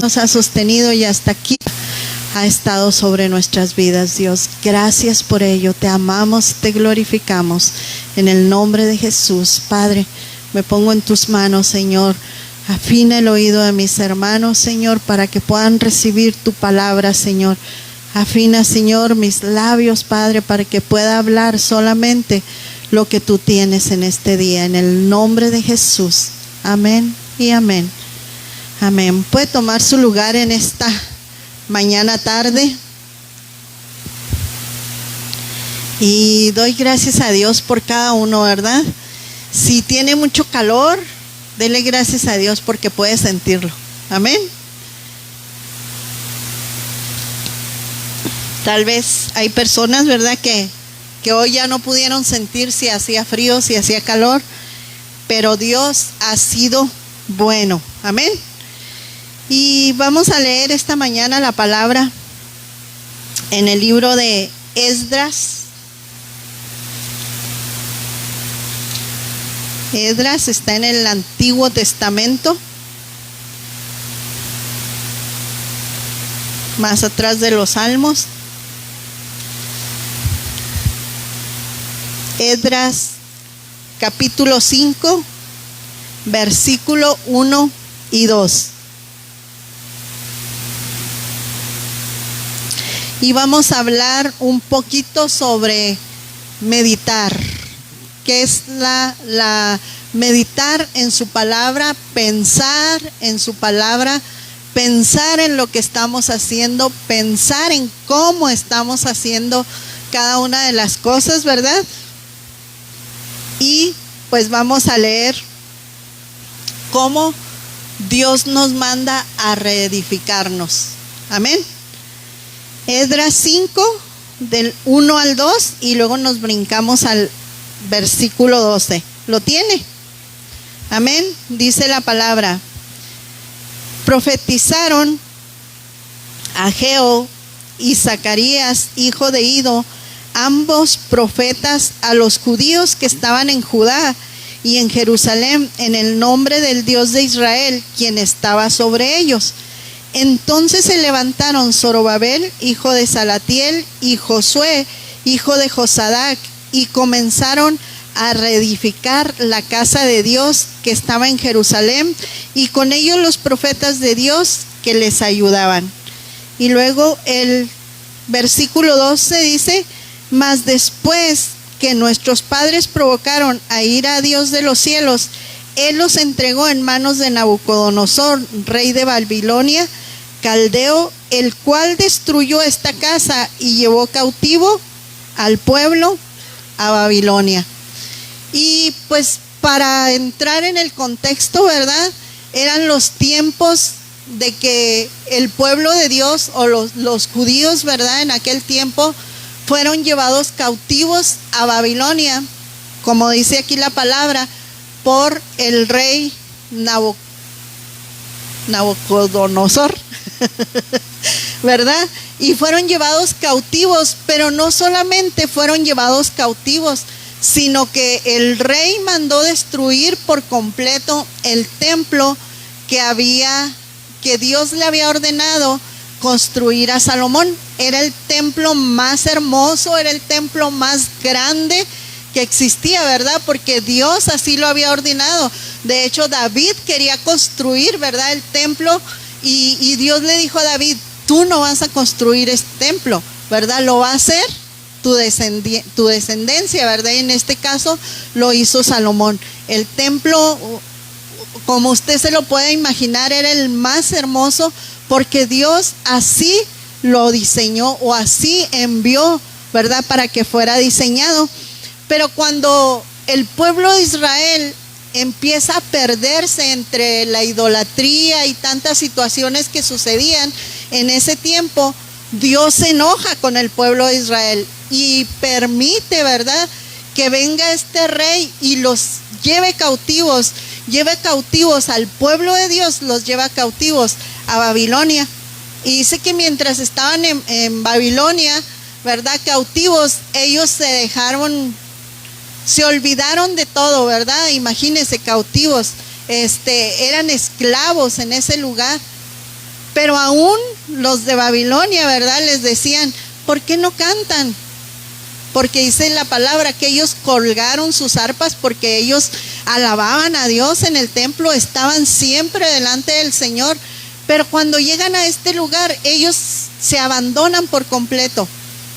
nos ha sostenido y hasta aquí ha estado sobre nuestras vidas, Dios. Gracias por ello. Te amamos, te glorificamos. En el nombre de Jesús, Padre, me pongo en tus manos, Señor. Afina el oído de mis hermanos, Señor, para que puedan recibir tu palabra, Señor. Afina, Señor, mis labios, Padre, para que pueda hablar solamente lo que tú tienes en este día. En el nombre de Jesús. Amén y amén. Amén. Puede tomar su lugar en esta mañana tarde. Y doy gracias a Dios por cada uno, ¿verdad? Si tiene mucho calor, dele gracias a Dios porque puede sentirlo. Amén. Tal vez hay personas, ¿verdad?, que hoy ya no pudieron sentir si hacía frío, si hacía calor, pero Dios ha sido bueno. Amén. Y vamos a leer esta mañana la palabra en el libro de Esdras. Esdras está en el Antiguo Testamento, más atrás de los Salmos. Esdras capítulo 5, versículo 1 y 2. Y vamos a hablar un poquito sobre meditar. ¿Qué es la meditar en su palabra? Pensar en su palabra, pensar en lo que estamos haciendo, pensar en cómo estamos haciendo cada una de las cosas, ¿verdad? Y pues vamos a leer cómo Dios nos manda a reedificarnos. Amén. Esdras 5, del 1 al 2, y luego nos brincamos al versículo 12. ¿Lo tiene? Amén. Dice la palabra: profetizaron Ageo y Zacarías, hijo de Ido, ambos profetas, a los judíos que estaban en Judá y en Jerusalén, en el nombre del Dios de Israel, quien estaba sobre ellos. Entonces se levantaron Zorobabel, hijo de Salatiel, y Josué, hijo de Josadac, y comenzaron a reedificar la casa de Dios que estaba en Jerusalén, y con ellos los profetas de Dios que les ayudaban. Y luego el versículo 12 dice: mas después que nuestros padres provocaron a ira a Dios de los cielos, Él los entregó en manos de Nabucodonosor, rey de Babilonia, caldeo, el cual destruyó esta casa y llevó cautivo al pueblo a Babilonia. Y pues para entrar en el contexto, ¿verdad?, eran los tiempos de que el pueblo de Dios o los judíos, ¿verdad?, en aquel tiempo fueron llevados cautivos a Babilonia, como dice aquí la palabra, por el rey Nabucodonosor, ¿verdad? Y fueron llevados cautivos, pero no solamente fueron llevados cautivos, sino que el rey mandó destruir por completo el templo que Dios le había ordenado construir a Salomón. Era el templo más hermoso, era el templo más grande que existía, ¿verdad? Porque Dios así lo había ordenado. De hecho, David quería construir, ¿verdad?, el templo, y Dios le dijo a David: tú no vas a construir este templo, ¿verdad? Lo va a hacer tu descendencia, ¿verdad? Y en este caso lo hizo Salomón. El templo, como usted se lo puede imaginar, era el más hermoso porque Dios así lo diseñó o así envió, ¿verdad?, para que fuera diseñado. Pero cuando el pueblo de Israel empieza a perderse entre la idolatría y tantas situaciones que sucedían en ese tiempo, Dios se enoja con el pueblo de Israel y permite, ¿verdad?, que venga este rey y los lleve cautivos al pueblo de Dios, los lleva cautivos a Babilonia. Y dice que mientras estaban en Babilonia, ¿verdad?, cautivos, ellos se olvidaron de todo, ¿verdad? Imagínense, cautivos, eran esclavos en ese lugar. Pero aún los de Babilonia, ¿verdad? Les decían, ¿por qué no cantan? Porque dice la palabra que ellos colgaron sus arpas porque ellos alababan a Dios en el templo, estaban siempre delante del Señor. Pero cuando llegan a este lugar, ellos se abandonan por completo,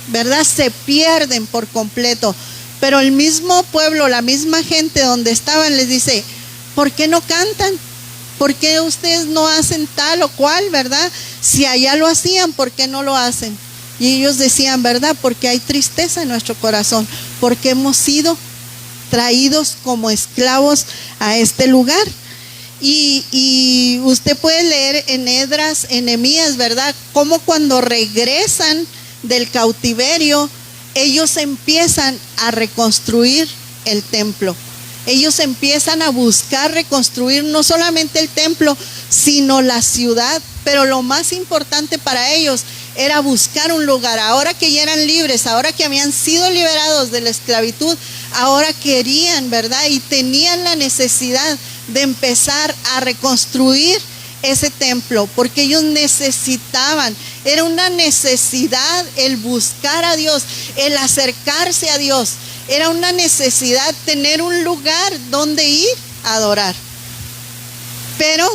¿verdad? Se pierden por completo. Pero el mismo pueblo, la misma gente donde estaban les dice, ¿por qué no cantan? ¿Por qué ustedes no hacen tal o cual, verdad? Si allá lo hacían, ¿por qué no lo hacen? Y ellos decían, ¿verdad? Porque hay tristeza en nuestro corazón, porque hemos sido traídos como esclavos a este lugar. Y usted puede leer en Esdras, en Nehemías, ¿verdad? Cómo cuando regresan del cautiverio, ellos empiezan a reconstruir el templo. Ellos empiezan a buscar reconstruir no solamente el templo, sino la ciudad. Pero lo más importante para ellos era buscar un lugar. Ahora que ya eran libres, ahora que habían sido liberados de la esclavitud, ahora querían, ¿verdad? Y tenían la necesidad de empezar a reconstruir ese templo, porque ellos necesitaban, era una necesidad el buscar a Dios, el acercarse a Dios, era una necesidad tener un lugar donde ir a adorar. Pero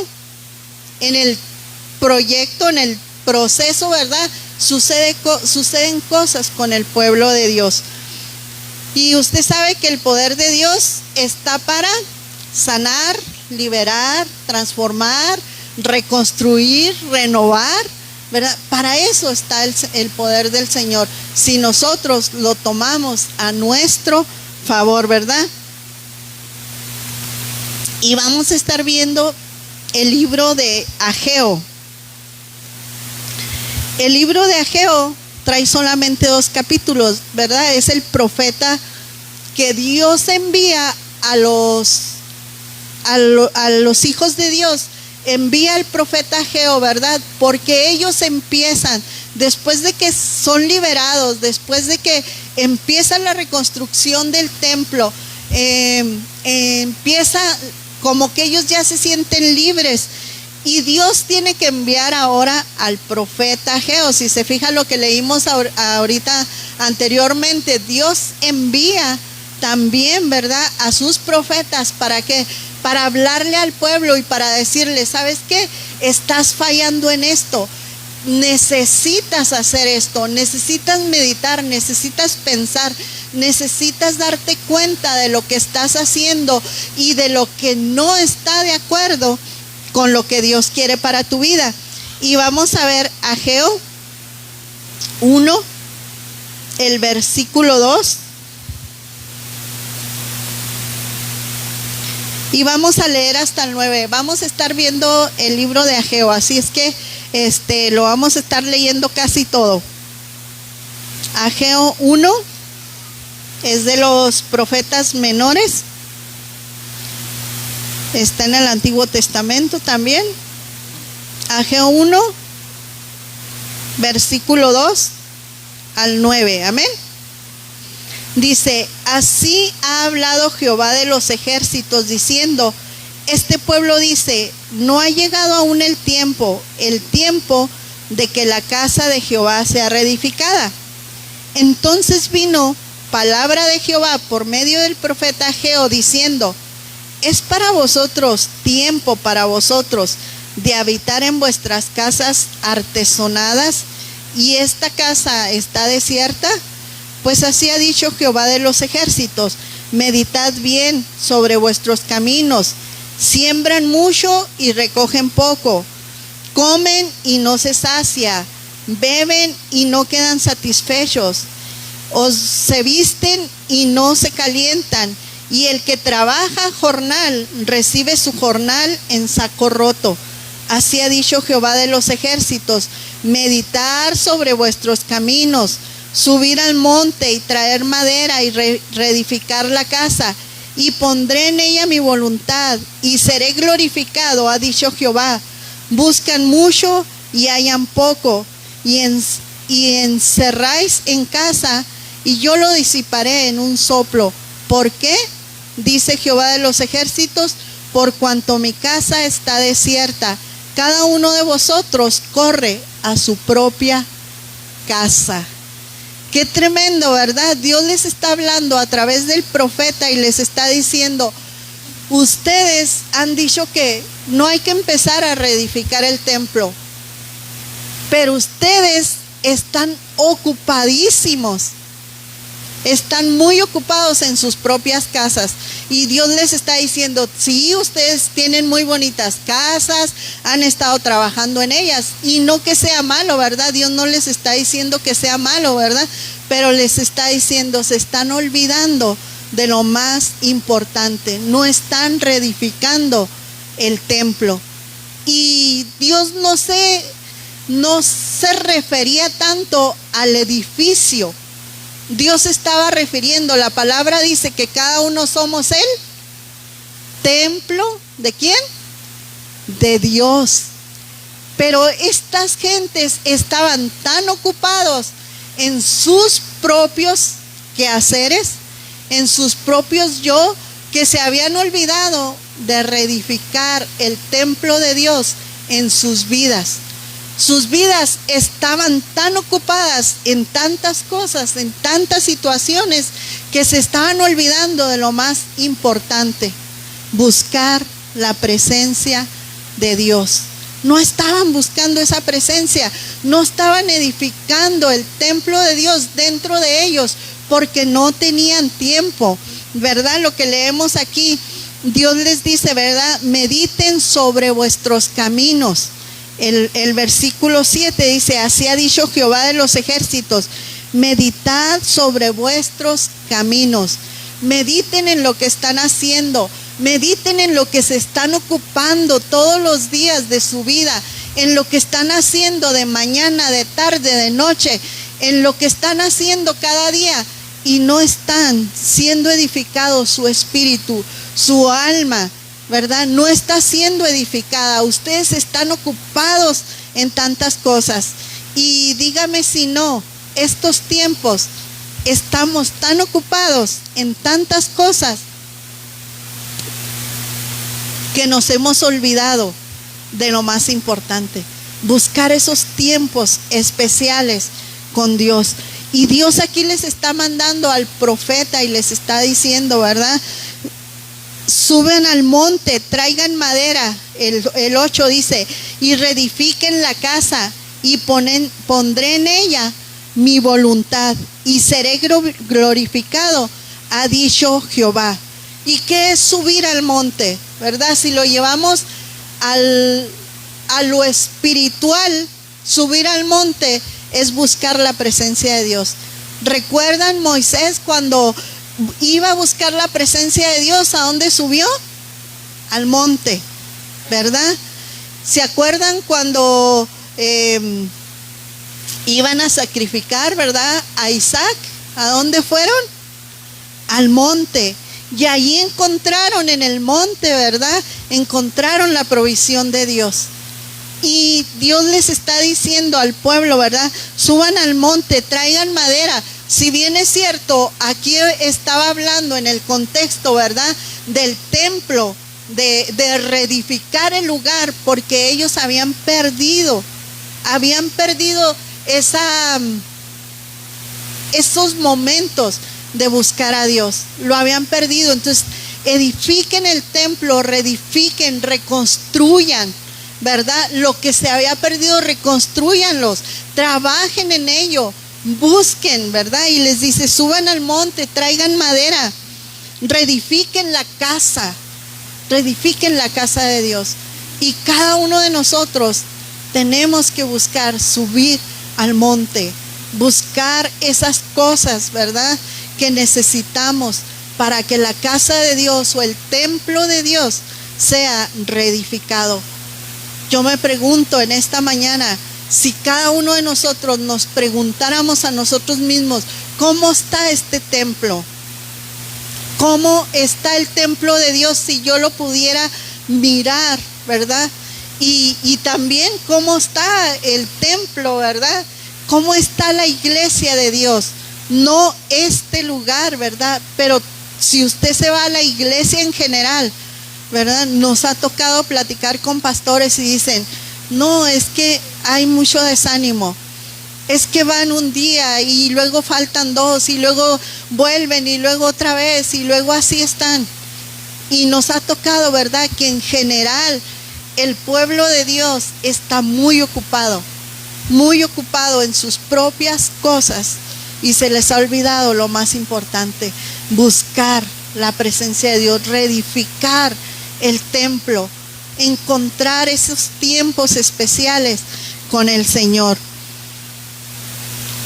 en el proyecto, en el proceso, ¿verdad? Suceden cosas con el pueblo de Dios. Y usted sabe que el poder de Dios está para sanar, liberar, transformar, reconstruir, renovar, ¿verdad? Para eso está el poder del Señor, si nosotros lo tomamos a nuestro favor, ¿verdad? Y vamos a estar viendo el libro de Ageo. El libro de Ageo trae solamente 2 capítulos, ¿verdad? Es el profeta que Dios envía a los hijos de Dios. Envía el profeta Ageo, ¿verdad? Porque ellos empiezan, después de que son liberados, después de que empieza la reconstrucción del templo, empieza como que ellos ya se sienten libres. Y Dios tiene que enviar ahora al profeta Ageo. Si se fija lo que leímos ahorita anteriormente, Dios envía también, ¿verdad?, a sus profetas. ¿Para qué? Para hablarle al pueblo y para decirle, ¿sabes qué? Estás fallando en esto. Necesitas hacer esto, necesitas meditar, necesitas pensar, necesitas darte cuenta de lo que estás haciendo y de lo que no está de acuerdo con lo que Dios quiere para tu vida. Y vamos a ver Ageo 1, el versículo 2. Y vamos a leer hasta el 9. Vamos a estar viendo el libro de Ageo, así es que lo vamos a estar leyendo casi todo. Ageo 1 es de los profetas menores. Está en el Antiguo Testamento también. Ageo 1, versículo 2 al 9. Amén. Dice, así ha hablado Jehová de los ejércitos, diciendo, este pueblo dice, no ha llegado aún el tiempo de que la casa de Jehová sea reedificada. Entonces vino palabra de Jehová por medio del profeta Ageo, diciendo, es para vosotros tiempo para vosotros de habitar en vuestras casas artesonadas, y esta casa está desierta. Pues así ha dicho Jehová de los ejércitos, meditad bien sobre vuestros caminos, siembran mucho y recogen poco, comen y no se sacia, beben y no quedan satisfechos, se visten y no se calientan, y el que trabaja jornal recibe su jornal en saco roto. Así ha dicho Jehová de los ejércitos, meditar sobre vuestros caminos, subir al monte y traer madera y reedificar la casa, y pondré en ella mi voluntad y seré glorificado, ha dicho Jehová. Buscan mucho y hallan poco, y encerráis en casa y yo lo disiparé en un soplo. ¿Por qué? Dice Jehová de los ejércitos, por cuanto mi casa está desierta, cada uno de vosotros corre a su propia casa. Qué tremendo, ¿verdad? Dios les está hablando a través del profeta y les está diciendo: ustedes han dicho que no hay que empezar a reedificar el templo, pero ustedes están ocupadísimos. Están muy ocupados en sus propias casas. Y Dios les está diciendo: sí, ustedes tienen muy bonitas casas, han estado trabajando en ellas. Y no que sea malo, ¿verdad? Dios no les está diciendo que sea malo, ¿verdad? Pero les está diciendo: se están olvidando de lo más importante. No están reedificando el templo. Y Dios no se refería tanto al edificio. Dios estaba refiriendo, la palabra dice que cada uno somos el templo, ¿de quién? De Dios. Pero estas gentes estaban tan ocupados en sus propios quehaceres, en sus propios yo, que se habían olvidado de reedificar el templo de Dios en sus vidas. Sus vidas estaban tan ocupadas en tantas cosas, en tantas situaciones, que se estaban olvidando de lo más importante: buscar la presencia de Dios. No estaban buscando esa presencia, no estaban edificando el templo de Dios dentro de ellos, porque no tenían tiempo, ¿verdad? Lo que leemos aquí, Dios les dice, ¿verdad? Mediten sobre vuestros caminos. El versículo 7 dice: así ha dicho Jehová de los ejércitos, meditad sobre vuestros caminos. Mediten en lo que están haciendo, mediten en lo que se están ocupando todos los días de su vida, en lo que están haciendo de mañana, de tarde, de noche, en lo que están haciendo cada día, y no están siendo edificados su espíritu, su alma, ¿verdad? No está siendo edificada. Ustedes están ocupados en tantas cosas. Y dígame si no, estos tiempos estamos tan ocupados en tantas cosas que nos hemos olvidado de lo más importante: buscar esos tiempos especiales con Dios. Y Dios aquí les está mandando al profeta y les está diciendo, ¿verdad? Suben al monte, traigan madera. El 8 dice: y reedifiquen la casa, y pondré en ella mi voluntad, y seré glorificado, ha dicho Jehová. ¿Y qué es subir al monte? ¿Verdad? Si lo llevamos a lo espiritual, subir al monte es buscar la presencia de Dios. ¿Recuerdan Moisés cuando iba a buscar la presencia de Dios? ¿A dónde subió? Al monte, ¿verdad? ¿Se acuerdan cuando iban a sacrificar, ¿verdad?, a Isaac? ¿A dónde fueron? Al monte. Y allí encontraron, en el monte, ¿verdad?, encontraron la provisión de Dios. Y Dios les está diciendo al pueblo, ¿verdad?, suban al monte, traigan madera. Si bien es cierto, aquí estaba hablando en el contexto, ¿verdad?, del templo, de reedificar el lugar, porque ellos habían perdido esos momentos de buscar a Dios. Lo habían perdido. Entonces, edifiquen el templo, reedifiquen, reconstruyan, ¿verdad? Lo que se había perdido, reconstruyanlos, trabajen en ello, busquen, ¿verdad? Y les dice: suban al monte, traigan madera, reedifiquen la casa de Dios. Y cada uno de nosotros tenemos que buscar subir al monte, buscar esas cosas, ¿verdad?, que necesitamos para que la casa de Dios o el templo de Dios sea reedificado. Yo me pregunto en esta mañana, si cada uno de nosotros nos preguntáramos a nosotros mismos: ¿cómo está este templo? ¿Cómo está el templo de Dios si yo lo pudiera mirar, ¿verdad? Y también cómo está el templo, ¿verdad? ¿Cómo está la iglesia de Dios? No este lugar, ¿verdad? Pero si usted se va a la iglesia en general, ¿verdad? Nos ha tocado platicar con pastores y dicen: No, es que hay mucho desánimo. Es que van un día y luego faltan 2 y luego vuelven y luego otra vez y luego así están. Y nos ha tocado, ¿verdad?, que en general el pueblo de Dios está muy ocupado en sus propias cosas y se les ha olvidado lo más importante: buscar la presencia de Dios, reedificar el templo, encontrar esos tiempos especiales con el Señor,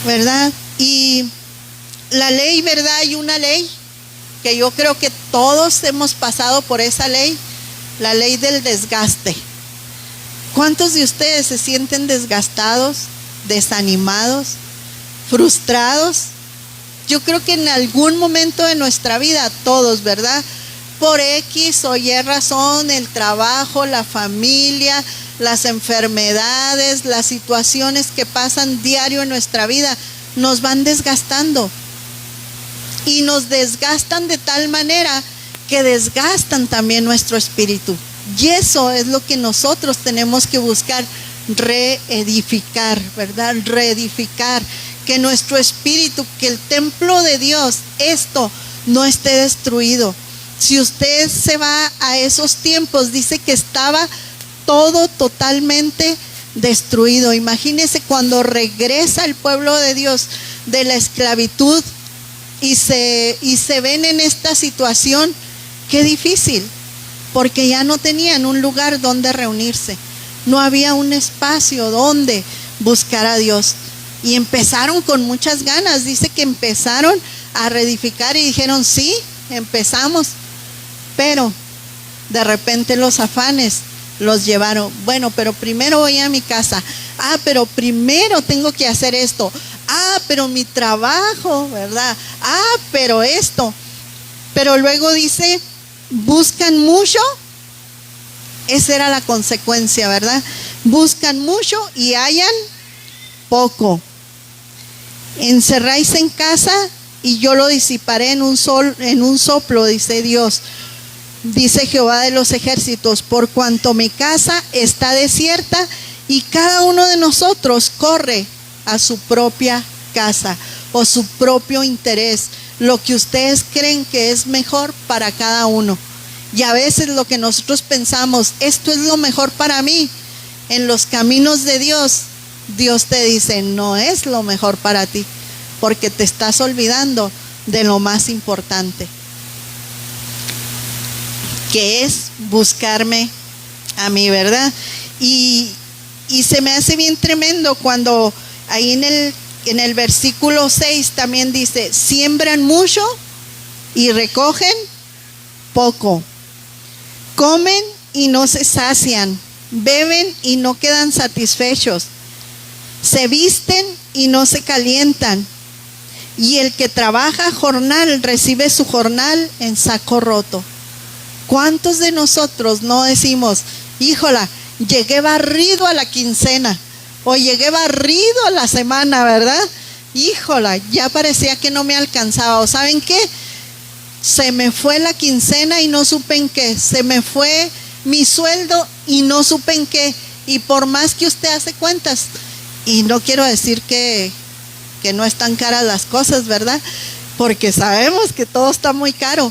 ¿verdad? Y la ley, ¿verdad? Hay una ley que yo creo que todos hemos pasado por esa ley, la ley del desgaste. ¿Cuántos de ustedes se sienten desgastados, desanimados, frustrados? Yo creo que en algún momento de nuestra vida, todos, ¿verdad? Por X o Y razón, el trabajo, la familia, las enfermedades, las situaciones que pasan diario en nuestra vida, nos van desgastando. Y nos desgastan de tal manera que desgastan también nuestro espíritu. Y eso es lo que nosotros tenemos que buscar, reedificar, ¿verdad? Reedificar, que nuestro espíritu, que el templo de Dios, esto no esté destruido. Si usted se va a esos tiempos, dice que estaba todo totalmente destruido. Imagínese cuando regresa el pueblo de Dios de la esclavitud y se ven en esta situación. Qué difícil, porque ya no tenían un lugar donde reunirse, no había un espacio donde buscar a Dios. Y empezaron con muchas ganas, dice que empezaron a reedificar y dijeron: sí, empezamos. Pero de repente los afanes los llevaron. Bueno, pero primero voy a mi casa. Pero primero tengo que hacer esto. Pero mi trabajo, ¿verdad? Pero esto. Pero luego dice: buscan mucho. Esa era la consecuencia, ¿verdad? Buscan mucho y hallan poco. Encerráis en casa y yo lo disiparé en un soplo, dice Dios. Dice Jehová de los ejércitos: por cuanto mi casa está desierta y cada uno de nosotros corre a su propia casa o su propio interés, lo que ustedes creen que es mejor para cada uno. Y a veces lo que nosotros pensamos, esto es lo mejor para mí, en los caminos de Dios, Dios te dice: no es lo mejor para ti, porque te estás olvidando de lo más importante, que es buscarme a mí, ¿verdad? Y se me hace bien tremendo cuando ahí en el versículo 6 también dice: siembran mucho y recogen poco, comen y no se sacian, beben y no quedan satisfechos, se visten y no se calientan, y el que trabaja jornal recibe su jornal en saco roto. ¿Cuántos de nosotros no decimos: híjola, llegué barrido a la quincena, o llegué barrido a la semana, ¿verdad? Híjola, ya parecía que no me alcanzaba, o ¿saben qué? Se me fue la quincena y no supe en qué, se me fue mi sueldo y no supe en qué. Y por más que usted hace cuentas, y no quiero decir que no están caras las cosas, ¿verdad? Porque sabemos que todo está muy caro,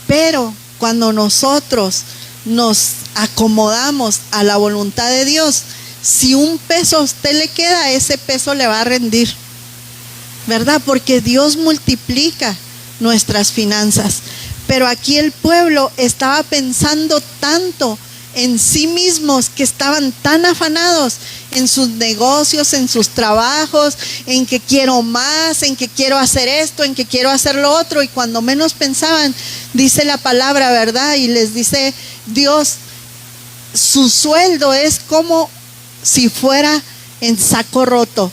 pero cuando nosotros nos acomodamos a la voluntad de Dios, si un peso a usted le queda, ese peso le va a rendir, ¿verdad? Porque Dios multiplica nuestras finanzas. Pero aquí el pueblo estaba pensando tanto en sí mismos, que estaban tan afanados en sus negocios, en sus trabajos, en que quiero más, en que quiero hacer esto, en que quiero hacer lo otro, y cuando menos pensaban, dice la palabra, ¿verdad? Y les dice Dios: su sueldo es como si fuera en saco roto.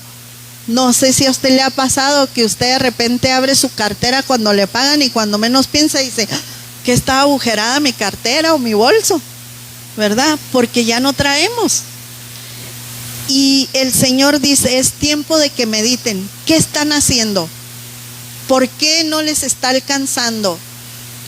No sé si a usted le ha pasado que usted de repente abre su cartera cuando le pagan y cuando menos piensa dice: que está agujerada mi cartera o mi bolso, ¿verdad? Porque ya no traemos. Y el Señor dice: es tiempo de que mediten. ¿Qué están haciendo? ¿Por qué no les está alcanzando?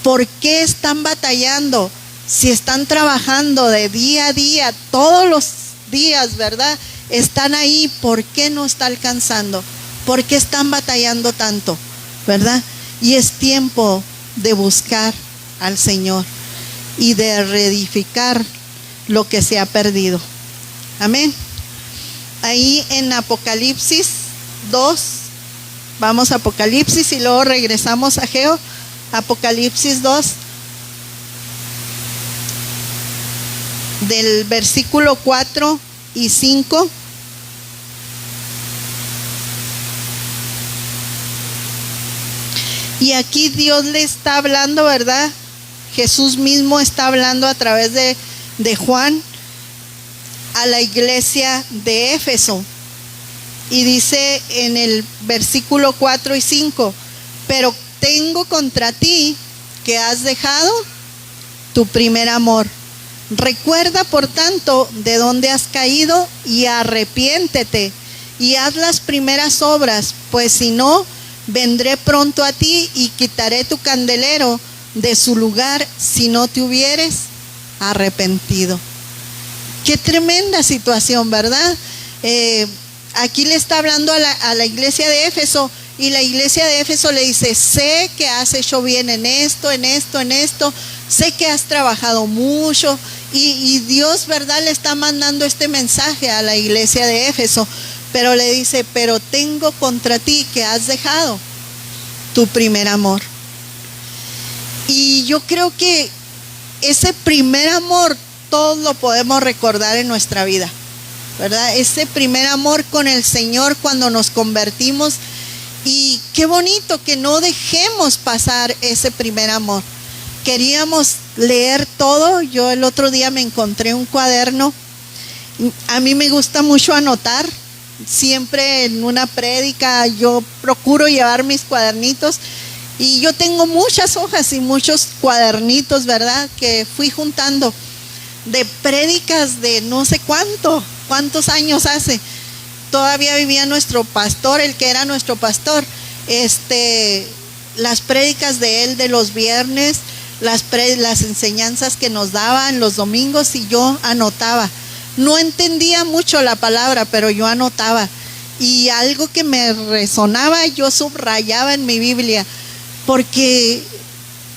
¿Por qué están batallando? Si están trabajando de día a día, todos los días, ¿verdad? Están ahí. ¿Por qué no está alcanzando? ¿Por qué están batallando tanto? ¿Verdad? Y es tiempo de buscar al Señor y de reedificar lo que se ha perdido. Amén. Ahí en Apocalipsis 2, vamos a Apocalipsis y luego regresamos a Geo. Apocalipsis 2, del versículo 4 y 5. Y aquí Dios le está hablando, ¿verdad? Jesús mismo está hablando a través de Juan a la iglesia de Éfeso. Y dice en el versículo 4 y 5, pero tengo contra ti que has dejado tu primer amor. Recuerda, por tanto, de dónde has caído y arrepiéntete y haz las primeras obras, pues si no, vendré pronto a ti y quitaré tu candelero de su lugar si no te hubieres arrepentido. Qué tremenda situación, ¿verdad? Aquí le está hablando a la iglesia de Éfeso, y la iglesia de Éfeso le dice: sé que has hecho bien en esto, sé que has trabajado mucho, y Dios, ¿verdad?, le está mandando este mensaje a la iglesia de Éfeso, pero le dice: pero tengo contra ti que has dejado tu primer amor. Y yo creo que ese primer amor todos lo podemos recordar en nuestra vida, ¿verdad? Ese primer amor con el Señor cuando nos convertimos. Y qué bonito que no dejemos pasar ese primer amor. Queríamos leer todo. Yo el otro día me encontré un cuaderno. A mí me gusta mucho anotar. Siempre en una prédica yo procuro llevar mis cuadernitos. Y yo tengo muchas hojas y muchos cuadernitos, ¿verdad?, que fui juntando de prédicas de no sé cuántos años hace. Todavía vivía nuestro pastor, el que era nuestro pastor. Las prédicas de él de los viernes, las enseñanzas que nos daban los domingos, y yo anotaba. No entendía mucho la palabra, pero yo anotaba. Y algo que me resonaba, yo subrayaba en mi Biblia, porque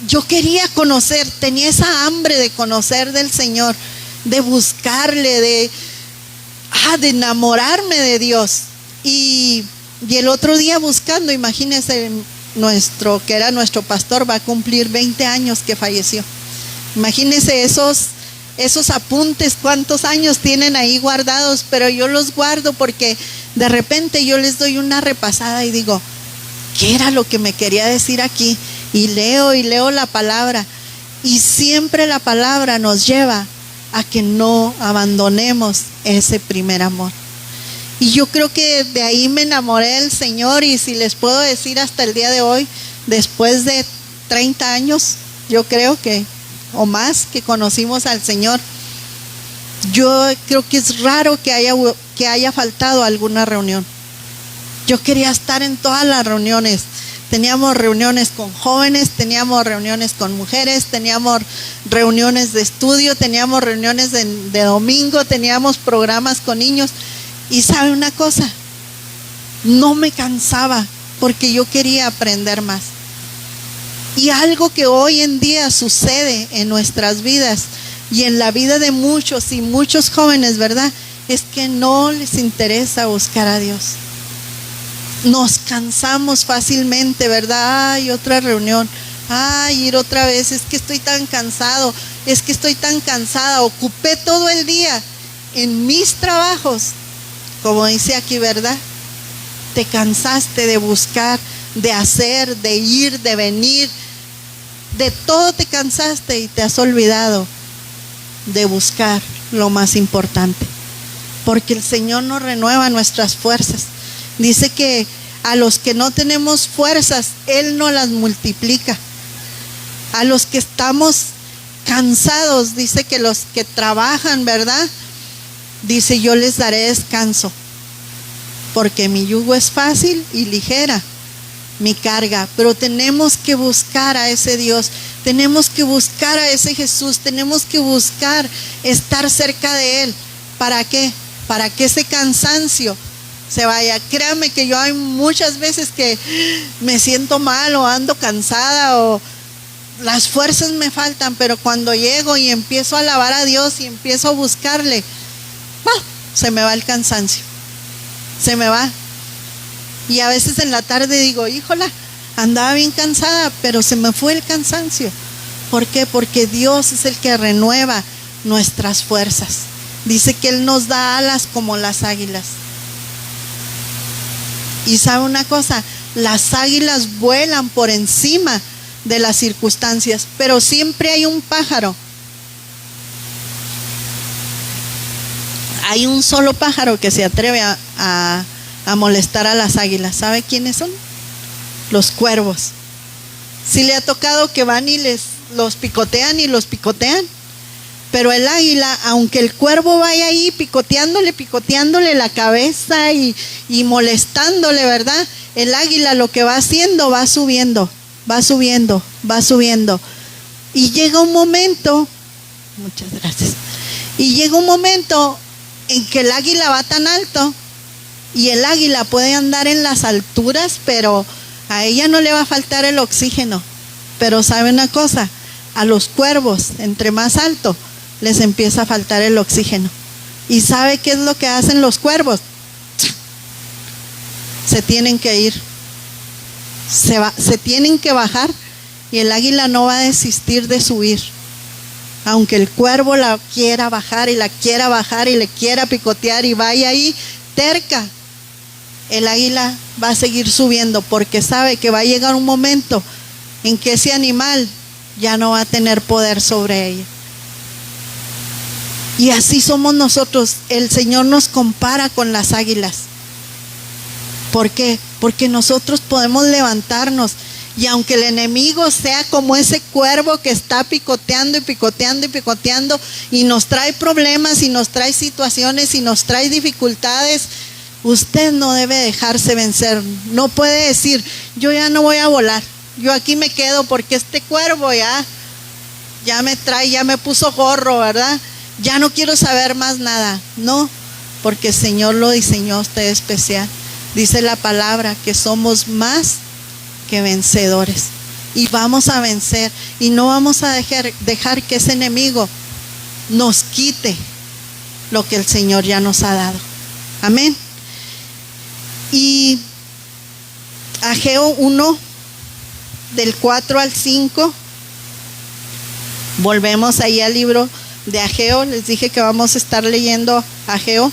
yo quería conocer, tenía esa hambre de conocer del Señor, de buscarle, de enamorarme de Dios. Y el otro día buscando, imagínense, que era nuestro pastor, va a cumplir 20 años que falleció. Imagínense esos apuntes, cuántos años tienen ahí guardados, pero yo los guardo porque de repente yo les doy una repasada y digo: ¿qué era lo que me quería decir aquí? Y leo la palabra, y siempre la palabra nos lleva a que no abandonemos ese primer amor. Y yo creo que de ahí me enamoré del Señor. Y si les puedo decir, hasta el día de hoy, después de 30 años, yo creo que, o más, que conocimos al Señor, yo creo que es raro que haya faltado alguna reunión. Yo quería estar en todas las reuniones. Teníamos reuniones con jóvenes, teníamos reuniones con mujeres, teníamos reuniones de estudio, teníamos reuniones de domingo, teníamos programas con niños. Y ¿sabe una cosa? No me cansaba, porque yo quería aprender más. Y algo que hoy en día sucede en nuestras vidas y en la vida de muchos y muchos jóvenes, ¿verdad?, es que no les interesa buscar a Dios. Nos cansamos fácilmente, ¿verdad? Ay, otra reunión. Ay, ir otra vez. Es que estoy tan cansado. Es que estoy tan cansada. Ocupé todo el día en mis trabajos. Como dice aquí, ¿verdad? Te cansaste de buscar, de hacer, de ir, de venir. De todo te cansaste y te has olvidado de buscar lo más importante. Porque el Señor nos renueva nuestras fuerzas. Dice que a los que no tenemos fuerzas, Él no las multiplica. A los que estamos cansados, dice que los que trabajan, ¿verdad?, dice: yo les daré descanso, porque mi yugo es fácil y ligera mi carga. Pero tenemos que buscar a ese Dios, tenemos que buscar a ese Jesús, tenemos que buscar estar cerca de Él. ¿Para qué? para que ese cansancio se vaya. Créame que yo hay muchas veces que me siento mal o ando cansada o las fuerzas me faltan, pero cuando llego y empiezo a alabar a Dios y empiezo a buscarle, se me va el cansancio, se me va. Y a veces en la tarde digo, híjola, andaba bien cansada, pero se me fue el cansancio. ¿Por qué? Porque Dios es el que renueva nuestras fuerzas. Dice que Él nos da alas como las águilas. Y sabe una cosa, las águilas vuelan por encima de las circunstancias, pero siempre hay un pájaro. Hay un solo pájaro que se atreve a molestar a las águilas. ¿Sabe quiénes son? Los cuervos. Si le ha tocado que van y los picotean y los picotean, pero el águila, aunque el cuervo vaya ahí picoteándole la cabeza y molestándole, ¿verdad? El águila lo que va haciendo, va subiendo. Y llega un momento, muchas gracias, y llega un momento en que el águila va tan alto y el águila puede andar en las alturas, pero a ella no le va a faltar el oxígeno. Pero sabe una cosa, a los cuervos, entre más alto, les empieza a faltar el oxígeno. ¿Y sabe qué es lo que hacen los cuervos? Se tienen que ir, se tienen que bajar, y el águila no va a desistir de subir. Aunque el cuervo la quiera bajar y la quiera bajar y le quiera picotear y vaya ahí terca, el águila va a seguir subiendo, porque sabe que va a llegar un momento en que ese animal ya no va a tener poder sobre ella. Y así somos nosotros. El Señor nos compara con las águilas. ¿Por qué? Porque nosotros podemos levantarnos, y aunque el enemigo sea como ese cuervo que está picoteando y nos trae problemas y nos trae situaciones y nos trae dificultades, usted no debe dejarse vencer. No puede decir, yo ya no voy a volar, yo aquí me quedo porque este cuervo ya me trae, ya me puso gorro, ¿verdad? Ya no quiero saber más nada. No, porque el Señor lo diseñó a usted especial. Dice la palabra que somos más que vencedores, y vamos a vencer, y no vamos a dejar que ese enemigo nos quite lo que el Señor ya nos ha dado. Amén. Y Ageo 1, del 4 al 5, volvemos ahí al libro de Ageo. Les dije que vamos a estar leyendo Ageo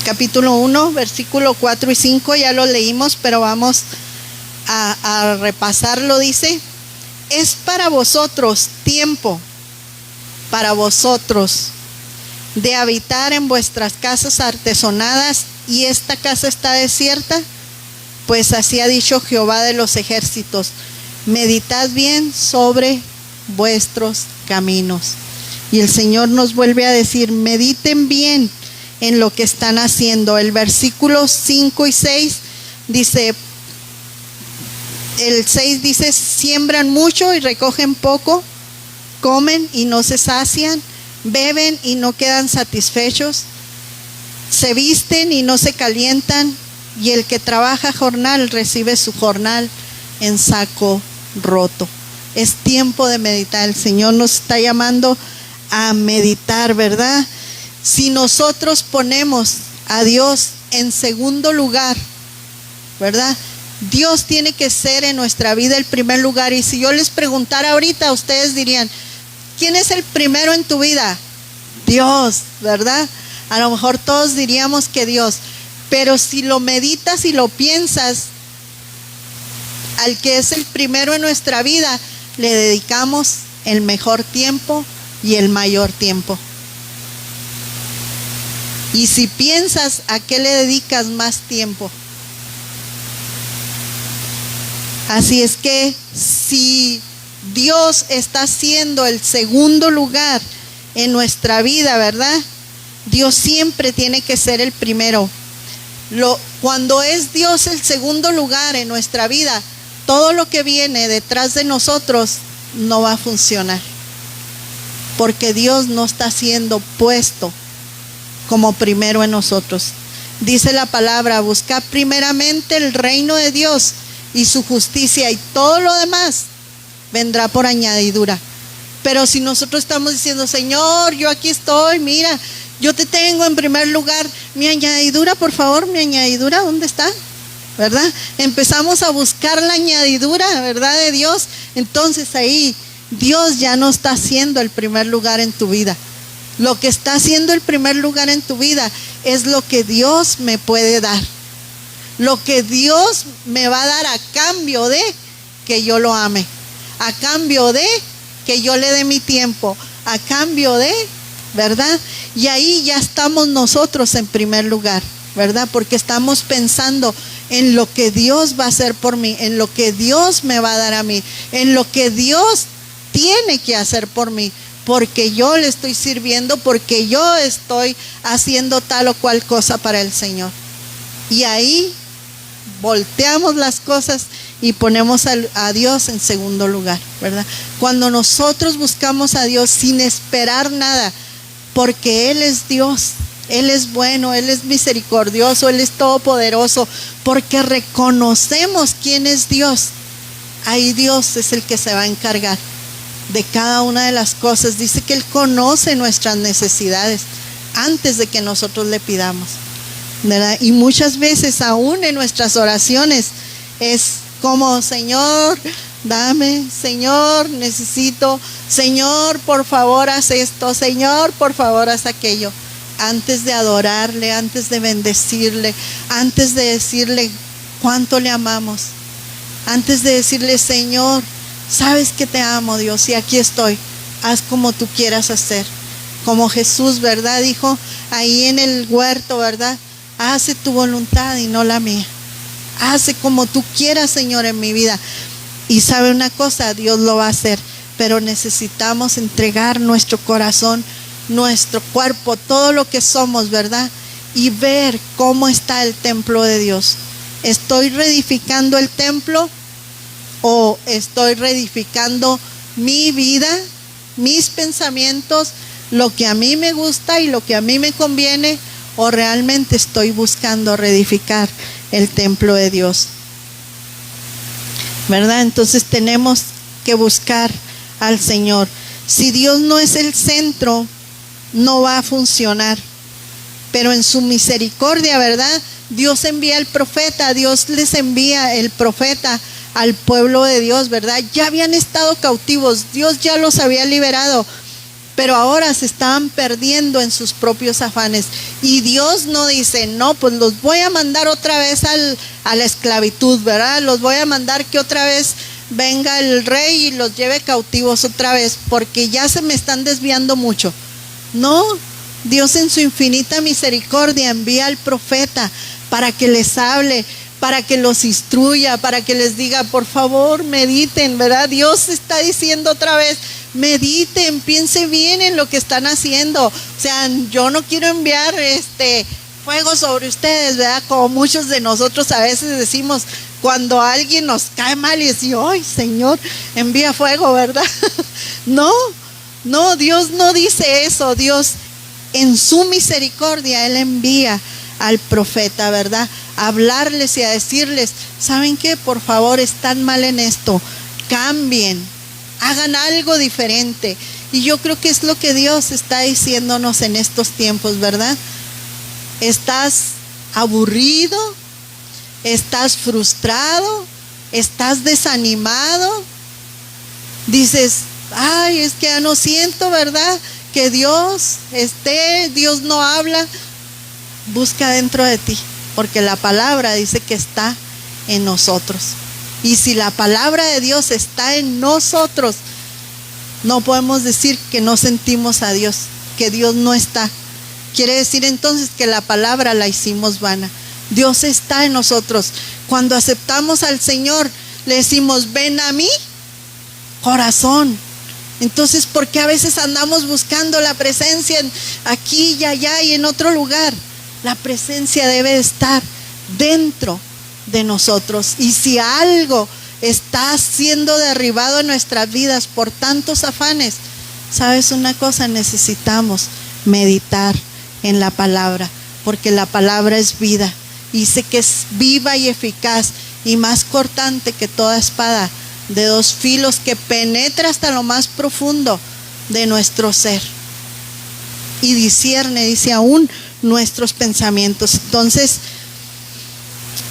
capítulo 1, versículo 4 y 5, ya lo leímos, pero vamos a repasarlo. Dice, es para vosotros tiempo, para vosotros, de habitar en vuestras casas artesonadas, y esta casa está desierta, pues así ha dicho Jehová de los ejércitos, meditad bien sobre vuestros caminos. Y el Señor nos vuelve a decir, mediten bien en lo que están haciendo. El versículo 5 y 6 dice, el 6 dice, siembran mucho y recogen poco, comen y no se sacian, beben y no quedan satisfechos, se visten y no se calientan, y el que trabaja jornal recibe su jornal en saco roto. Es tiempo de meditar. El Señor nos está llamando a meditar, ¿verdad? Si nosotros ponemos a Dios en segundo lugar, ¿verdad? Dios tiene que ser en nuestra vida el primer lugar. Y si yo les preguntara ahorita, ustedes dirían, ¿quién es el primero en tu vida? Dios, ¿verdad? A lo mejor todos diríamos que Dios. Pero si lo meditas y lo piensas, al que es el primero en nuestra vida, le dedicamos el mejor tiempo y el mayor tiempo. Y si piensas, ¿a qué le dedicas más tiempo? Así es que si Dios está siendo el segundo lugar en nuestra vida, ¿verdad? Dios siempre tiene que ser el primero. Cuando es Dios el segundo lugar en nuestra vida, todo lo que viene detrás de nosotros no va a funcionar. porque Dios no está siendo puesto como primero en nosotros. Dice la palabra: buscad primeramente el reino de Dios y su justicia, y todo lo demás vendrá por añadidura. Pero si nosotros estamos diciendo: Señor, yo aquí estoy, mira, yo te tengo en primer lugar, mi añadidura, por favor, mi añadidura, ¿dónde está? ¿Verdad? Empezamos a buscar la añadidura, ¿verdad?, de Dios. Entonces ahí Dios ya no está haciendo el primer lugar en tu vida. Lo que está haciendo el primer lugar en tu vida es lo que Dios me puede dar, lo que Dios me va a dar a cambio de que yo lo ame, a cambio de que yo le dé mi tiempo, a cambio de, ¿verdad? Y ahí ya estamos nosotros en primer lugar, ¿verdad? Porque estamos pensando en lo que Dios va a hacer por mí, en lo que Dios me va a dar a mí, en lo que Dios tiene que hacer por mí, porque yo le estoy sirviendo, porque yo estoy haciendo tal o cual cosa para el Señor. Y ahí volteamos las cosas y ponemos a Dios en segundo lugar, ¿verdad? Cuando nosotros buscamos a Dios sin esperar nada, porque Él es Dios, Él es bueno, Él es misericordioso, Él es todopoderoso, porque reconocemos quién es Dios, ahí Dios es el que se va a encargar de cada una de las cosas. Dice que Él conoce nuestras necesidades antes de que nosotros le pidamos, ¿verdad? Y muchas veces aún en nuestras oraciones es como: Señor, dame, Señor, necesito, Señor, por favor, haz esto, Señor, por favor, haz aquello. Antes de adorarle, antes de bendecirle, antes de decirle cuánto le amamos, antes de decirle: Señor, sabes que te amo, Dios, y aquí estoy, haz como tú quieras hacer. Como Jesús, ¿verdad?, dijo ahí en el huerto, ¿verdad? Hace tu voluntad y no la mía. Hace como tú quieras, Señor, en mi vida. Y sabe una cosa, Dios lo va a hacer, pero necesitamos entregar nuestro corazón, nuestro cuerpo, todo lo que somos, ¿verdad? Y ver cómo está el templo de Dios. ¿Estoy reedificando el templo o estoy reedificando mi vida, mis pensamientos, lo que a mí me gusta y lo que a mí me conviene? ¿O realmente estoy buscando reedificar el templo de Dios? ¿Verdad? Entonces tenemos que buscar al Señor. Si Dios no es el centro, no va a funcionar. Pero en su misericordia, ¿verdad?, Dios envía el profeta, Dios les envía el profeta al pueblo de Dios, ¿verdad? Ya habían estado cautivos, Dios ya los había liberado, pero ahora se estaban perdiendo en sus propios afanes. Y Dios no dice: no, pues los voy a mandar otra vez a la esclavitud, ¿verdad? Los voy a mandar que otra vez venga el rey y los lleve cautivos otra vez, porque ya se me están desviando mucho. No, Dios en su infinita misericordia envía al profeta para que les hable, para que los instruya, para que les diga: por favor, mediten, ¿verdad? Dios está diciendo otra vez: mediten, piensen bien en lo que están haciendo. O sea, yo no quiero enviar fuego sobre ustedes, ¿verdad? Como muchos de nosotros a veces decimos cuando alguien nos cae mal y decimos: ay, Señor, envía fuego, ¿verdad? No, Dios no dice eso. Dios en su misericordia, Él envía al profeta, ¿verdad?, a hablarles y a decirles: ¿saben qué? Por favor, están mal en esto, cambien, hagan algo diferente. Y yo creo que es lo que Dios está diciéndonos en estos tiempos, ¿verdad? ¿Estás aburrido? ¿Estás frustrado? ¿Estás desanimado? Dices: ay, es que ya no siento, ¿verdad?, que Dios no habla. Busca dentro de ti, porque la palabra dice que está en nosotros. Y si la palabra de Dios está en nosotros, no podemos decir que no sentimos a Dios, que Dios no está. Quiere decir entonces que la palabra la hicimos vana. Dios está en nosotros. Cuando aceptamos al Señor, le decimos: ven a mí, corazón. Entonces, ¿por qué a veces andamos buscando la presencia aquí y allá y en otro lugar? La presencia debe estar dentro de nosotros. Y si algo está siendo derribado en nuestras vidas por tantos afanes, ¿Sabes una cosa? Necesitamos meditar en la palabra, porque la palabra es vida. Dice que es viva y eficaz y más cortante que toda espada de dos filos, que penetra hasta lo más profundo de nuestro ser y discierne, dice, aún nuestros pensamientos. Entonces,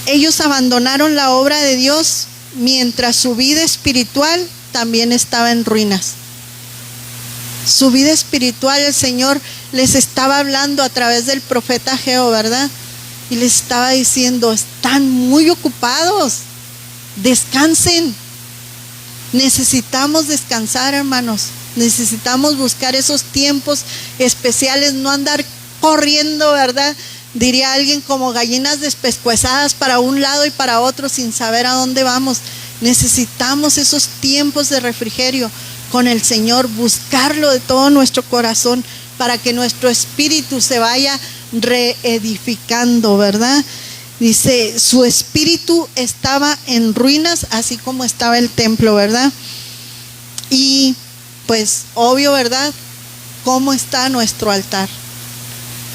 ellos abandonaron la obra de Dios mientras su vida espiritual también estaba en ruinas. Su vida espiritual, el Señor les estaba hablando a través del profeta Ageo, ¿verdad? Y les estaba diciendo: están muy ocupados, descansen. Necesitamos descansar, hermanos. Necesitamos buscar esos tiempos especiales, no andar corriendo, ¿verdad? Diría alguien, como gallinas despescuezadas para un lado y para otro sin saber a dónde vamos. Necesitamos esos tiempos de refrigerio con el Señor, buscarlo de todo nuestro corazón para que nuestro espíritu se vaya reedificando, ¿verdad? Dice, su espíritu estaba en ruinas, así como estaba el templo, ¿verdad? Y pues obvio, ¿verdad? ¿Cómo está nuestro altar?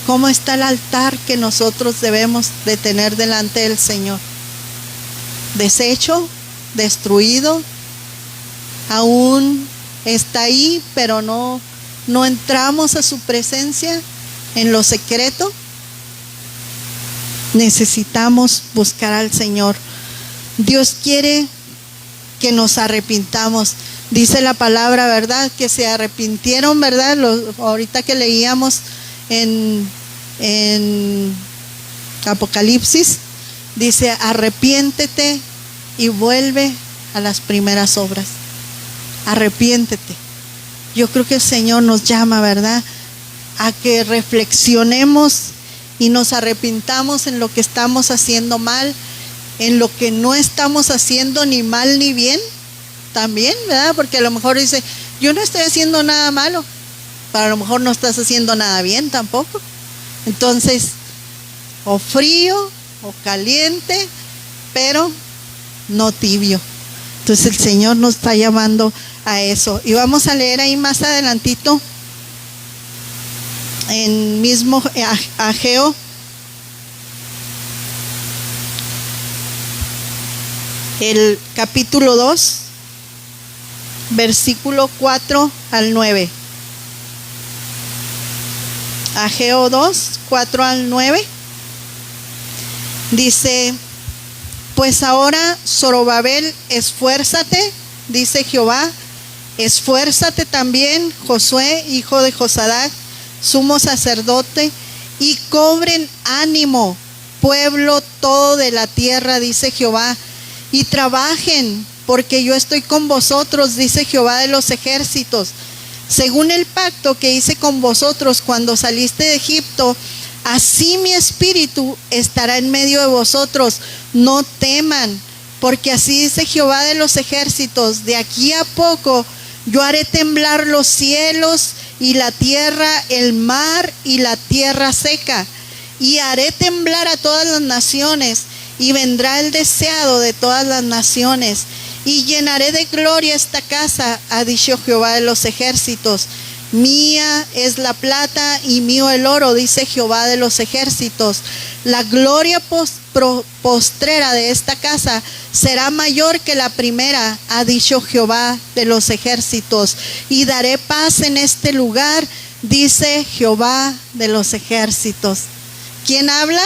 ¿Cómo está el altar que nosotros debemos de tener delante del Señor? Deshecho, destruido, aún está ahí, pero no entramos a su presencia en lo secreto. Necesitamos buscar al Señor. Dios quiere que nos arrepintamos. Dice la palabra, ¿verdad? Que se arrepintieron, ¿verdad? Ahorita que leíamos en Apocalipsis, dice: arrepiéntete y vuelve a las primeras obras. Arrepiéntete. Yo creo que el Señor nos llama, ¿verdad?, a que reflexionemos y nos arrepintamos en lo que estamos haciendo mal, en lo que no estamos haciendo ni mal ni bien también, ¿verdad? Porque a lo mejor dice: yo no estoy haciendo nada malo, pero a lo mejor no estás haciendo nada bien tampoco. Entonces, o frío o caliente, pero no tibio. Entonces el Señor nos está llamando a eso. Y vamos a leer ahí más adelantito, en mismo Ageo, el capítulo 2, versículo 4 al 9. Ageo 2, 4 al 9. Dice: pues ahora, Zorobabel, esfuérzate, dice Jehová, esfuérzate también, Josué, hijo de Josadac, sumo sacerdote, y cobren ánimo, pueblo todo de la tierra, dice Jehová, y trabajen, porque yo estoy con vosotros, dice Jehová de los ejércitos, según el pacto que hice con vosotros cuando saliste de Egipto. Así mi espíritu estará en medio de vosotros, no teman, porque así dice Jehová de los ejércitos: de aquí a poco yo haré temblar los cielos y la tierra, el mar y la tierra seca, y haré temblar a todas las naciones, y vendrá el deseado de todas las naciones, y llenaré de gloria esta casa, ha dicho Jehová de los ejércitos. Mía es la plata y mío el oro, dice Jehová de los ejércitos. La gloria postrera de esta casa será mayor que la primera, ha dicho Jehová de los ejércitos. Y daré paz en este lugar, dice Jehová de los ejércitos. ¿Quién habla?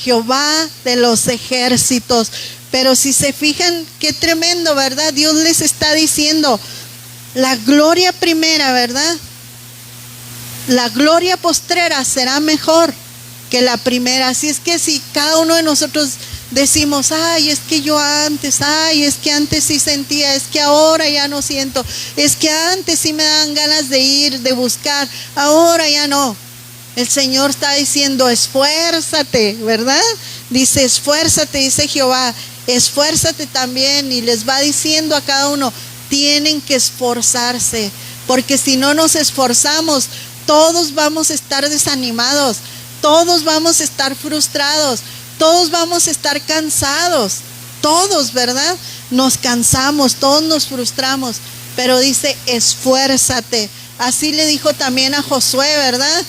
Jehová de los ejércitos. Pero si se fijan, qué tremendo, ¿verdad? Dios les está diciendo: la gloria primera, ¿verdad? La gloria postrera será mejor que la primera. Así es que si cada uno de nosotros decimos: ay, es que yo antes, ay, es que antes sí sentía, es que ahora ya no siento, es que antes sí me dan ganas de ir, de buscar, ahora ya no. El Señor está diciendo: esfuérzate, ¿verdad? Dice: esfuérzate, dice Jehová, esfuérzate también. Y les va diciendo a cada uno: tienen que esforzarse, porque si no nos esforzamos, todos vamos a estar desanimados, todos vamos a estar frustrados, todos vamos a estar cansados, todos, ¿verdad? Nos cansamos, todos nos frustramos, pero dice: esfuérzate, así le dijo también a Josué, ¿verdad?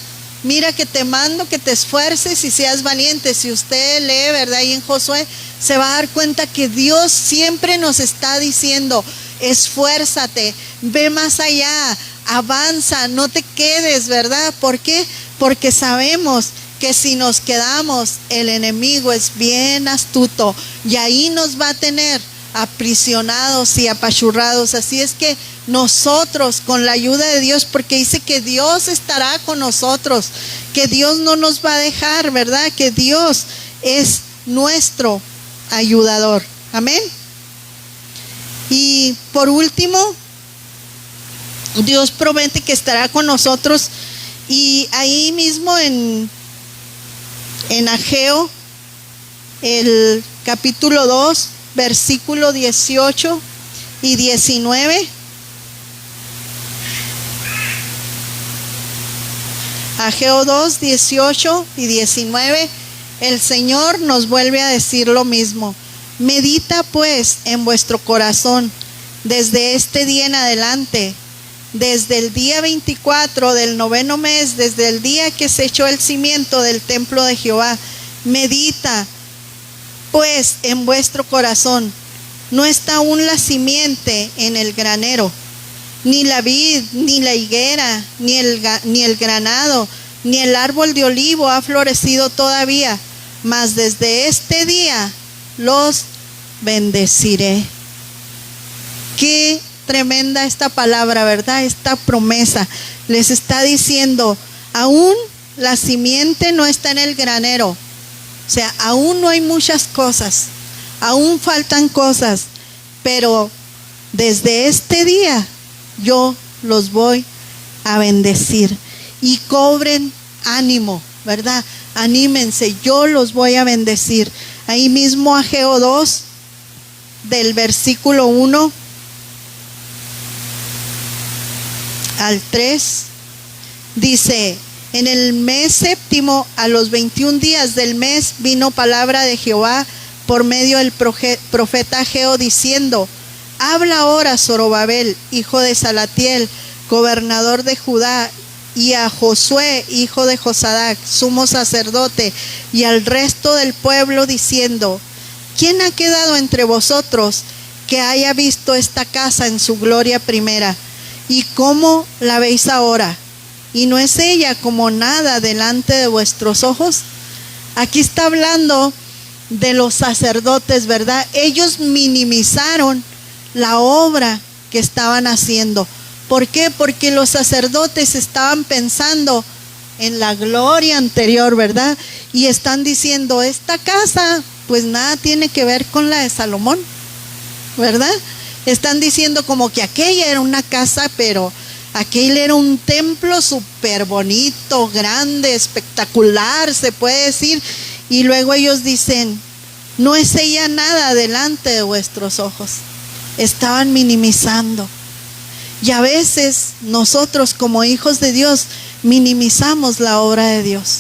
Mira que te mando que te esfuerces y seas valiente. Si usted lee, ¿verdad? Ahí en Josué se va a dar cuenta que Dios siempre nos está diciendo, esfuérzate, ve más allá, avanza, no te quedes, ¿verdad? ¿Por qué? Porque sabemos que si nos quedamos, el enemigo es bien astuto y ahí nos va a tener aprisionados y apachurrados. Así es que nosotros, con la ayuda de Dios, porque dice que Dios estará con nosotros, que Dios no nos va a dejar, ¿verdad? Que Dios es nuestro ayudador. Amén. Y por último, Dios promete que estará con nosotros, y ahí mismo en Ageo, el capítulo 2, versículo 18 y 19. Ageo 2, 18 y 19, el Señor nos vuelve a decir lo mismo. Medita pues en vuestro corazón desde este día en adelante, desde el día 24 del 9º mes, desde el día que se echó el cimiento del templo de Jehová. Medita pues en vuestro corazón. No está aún la simiente en el granero, ni la vid, ni la higuera, ni el granado, ni el árbol de olivo ha florecido todavía, mas desde este día los bendeciré. Qué tremenda esta palabra, ¿verdad? Esta promesa les está diciendo, aún la simiente no está en el granero, o sea, aún no hay muchas cosas, aún faltan cosas, pero desde este día yo los voy a bendecir. Y cobren ánimo, ¿verdad? Anímense, yo los voy a bendecir. Ahí mismo Ageo 2, del versículo 1 al 3, dice: en el mes séptimo, a los 21 días del mes, vino palabra de Jehová por medio del profeta Ageo, diciendo: habla ahora, Zorobabel, hijo de Salatiel, gobernador de Judá, y a Josué, hijo de Josadac, sumo sacerdote, y al resto del pueblo, diciendo: ¿quién ha quedado entre vosotros que haya visto esta casa en su gloria primera? ¿Y cómo la veis ahora? ¿Y no es ella como nada delante de vuestros ojos? Aquí está hablando de los sacerdotes, ¿verdad? Ellos minimizaron la obra que estaban haciendo. ¿Por qué? Porque los sacerdotes estaban pensando en la gloria anterior, ¿verdad? Y están diciendo, esta casa pues nada tiene que ver con la de Salomón, ¿verdad? Están diciendo como que aquella era una casa, pero aquel era un templo súper bonito, grande, espectacular, se puede decir. Y luego ellos dicen, no es ella nada delante de vuestros ojos. Estaban minimizando. Y a veces nosotros como hijos de Dios minimizamos la obra de Dios,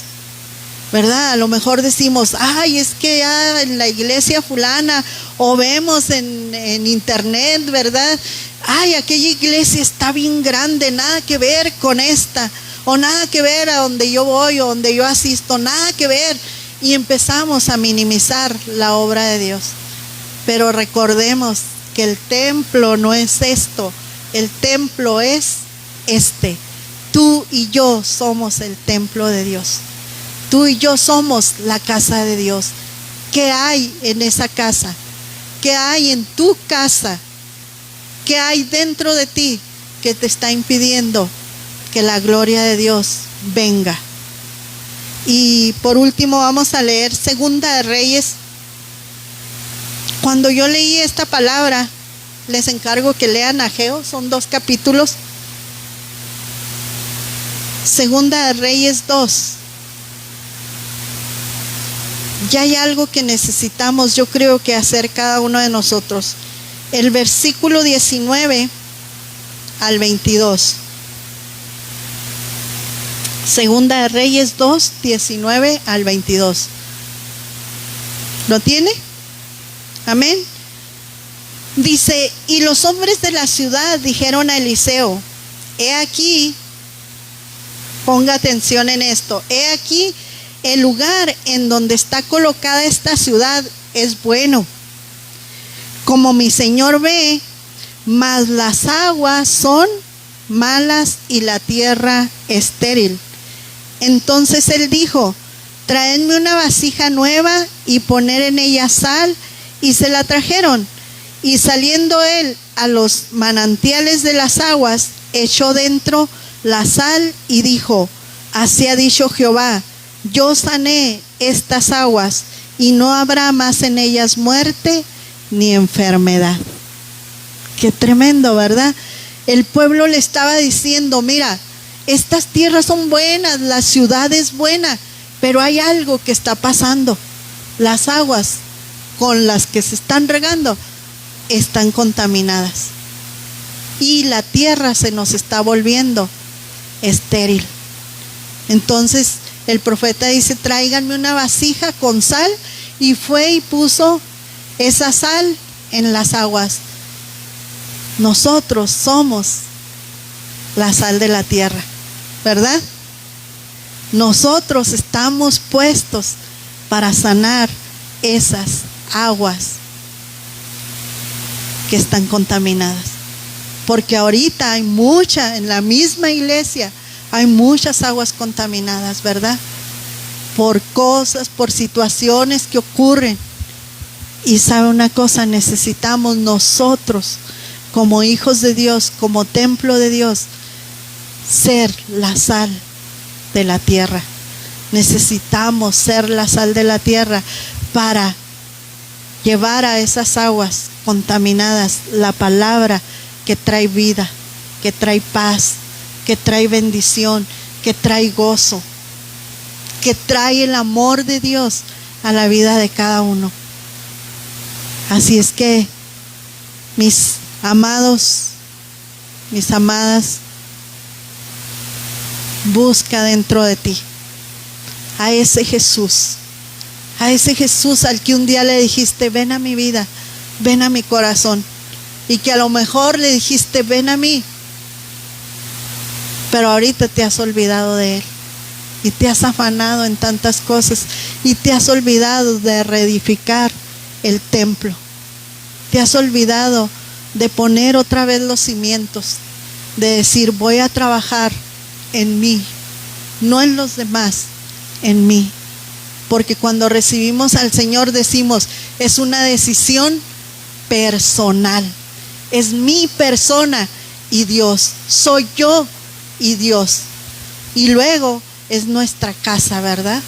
¿verdad? A lo mejor decimos, ay, es que ya en la iglesia fulana, o vemos en internet, ¿verdad? Ay, aquella iglesia está bien grande, nada que ver con esta, o nada que ver a donde yo voy o donde yo asisto, nada que ver. Y empezamos a minimizar la obra de Dios. Pero recordemos que el templo no es esto. El templo es este. Tú y yo somos el templo de Dios. Tú y yo somos la casa de Dios. ¿Qué hay en esa casa? ¿Qué hay en tu casa? ¿Qué hay dentro de ti que te está impidiendo que la gloria de Dios venga? Y por último vamos a leer Segunda de Reyes. Cuando yo leí esta palabra, les encargo que lean Ageo, son 2 capítulos. Segunda de Reyes 2. Ya hay algo que necesitamos, yo creo, que hacer cada uno de nosotros. El versículo 19 al 22. Segunda de Reyes 2, 19 al 22. ¿Lo tiene? Amén. Dice: y los hombres de la ciudad dijeron a Eliseo: he aquí, ponga atención en esto, he aquí el lugar en donde está colocada esta ciudad es bueno, como mi Señor ve, mas las aguas son malas y la tierra estéril. Entonces él dijo, traedme una vasija nueva y poner en ella sal, y se la trajeron. Y saliendo él a los manantiales de las aguas, echó dentro la sal y dijo, así ha dicho Jehová, yo sané estas aguas y no habrá más en ellas muerte ni enfermedad. Qué tremendo, ¿verdad? El pueblo le estaba diciendo, mira, estas tierras son buenas, la ciudad es buena, pero hay algo que está pasando. Las aguas con las que se están regando están contaminadas y la tierra se nos está volviendo estéril. Entonces el profeta dice, tráiganme una vasija con sal, y fue y puso esa sal en las aguas. Nosotros somos la sal de la tierra, ¿verdad? Nosotros estamos puestos para sanar esas aguas que están contaminadas, porque ahorita hay en la misma iglesia hay muchas aguas contaminadas, ¿verdad? Por cosas, por situaciones que ocurren. Y sabe una cosa, necesitamos nosotros como hijos de Dios, como templo de Dios, ser la sal de la tierra. Necesitamos ser la sal de la tierra para llevar a esas aguas contaminadas la palabra que trae vida, que trae paz, que trae bendición, que trae gozo, que trae el amor de Dios a la vida de cada uno. Así es que, mis amados, mis amadas, busca dentro de ti a ese Jesús al que un día le dijiste, ven a mi vida, ven a mi corazón, y que a lo mejor le dijiste, ven a mí, pero ahorita te has olvidado de él y te has afanado en tantas cosas y te has olvidado de reedificar el templo, te has olvidado de poner otra vez los cimientos, de decir, voy a trabajar en mí, no en los demás, en mí. Porque cuando recibimos al Señor decimos, es una decisión personal, es mi persona y Dios, soy yo y Dios. Y luego es nuestra casa, ¿verdad?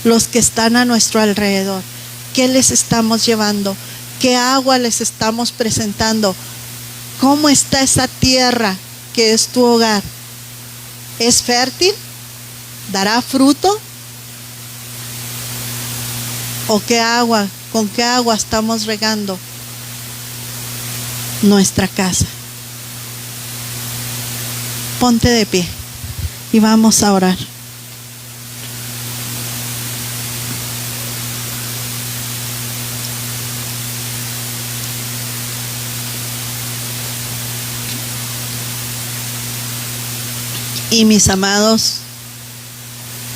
Los que están a nuestro alrededor, ¿qué les estamos llevando? ¿Qué agua les estamos presentando? ¿Cómo está esa tierra que es tu hogar? ¿Es fértil? ¿Dará fruto? ¿O qué agua, con qué agua estamos regando nuestra casa? Ponte de pie y vamos a orar. Y mis amados,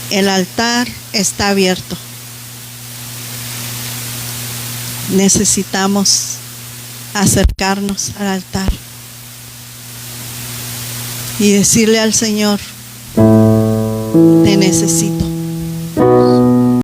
el altar está abierto. Necesitamos acercarnos al altar y decirle al Señor, te necesito.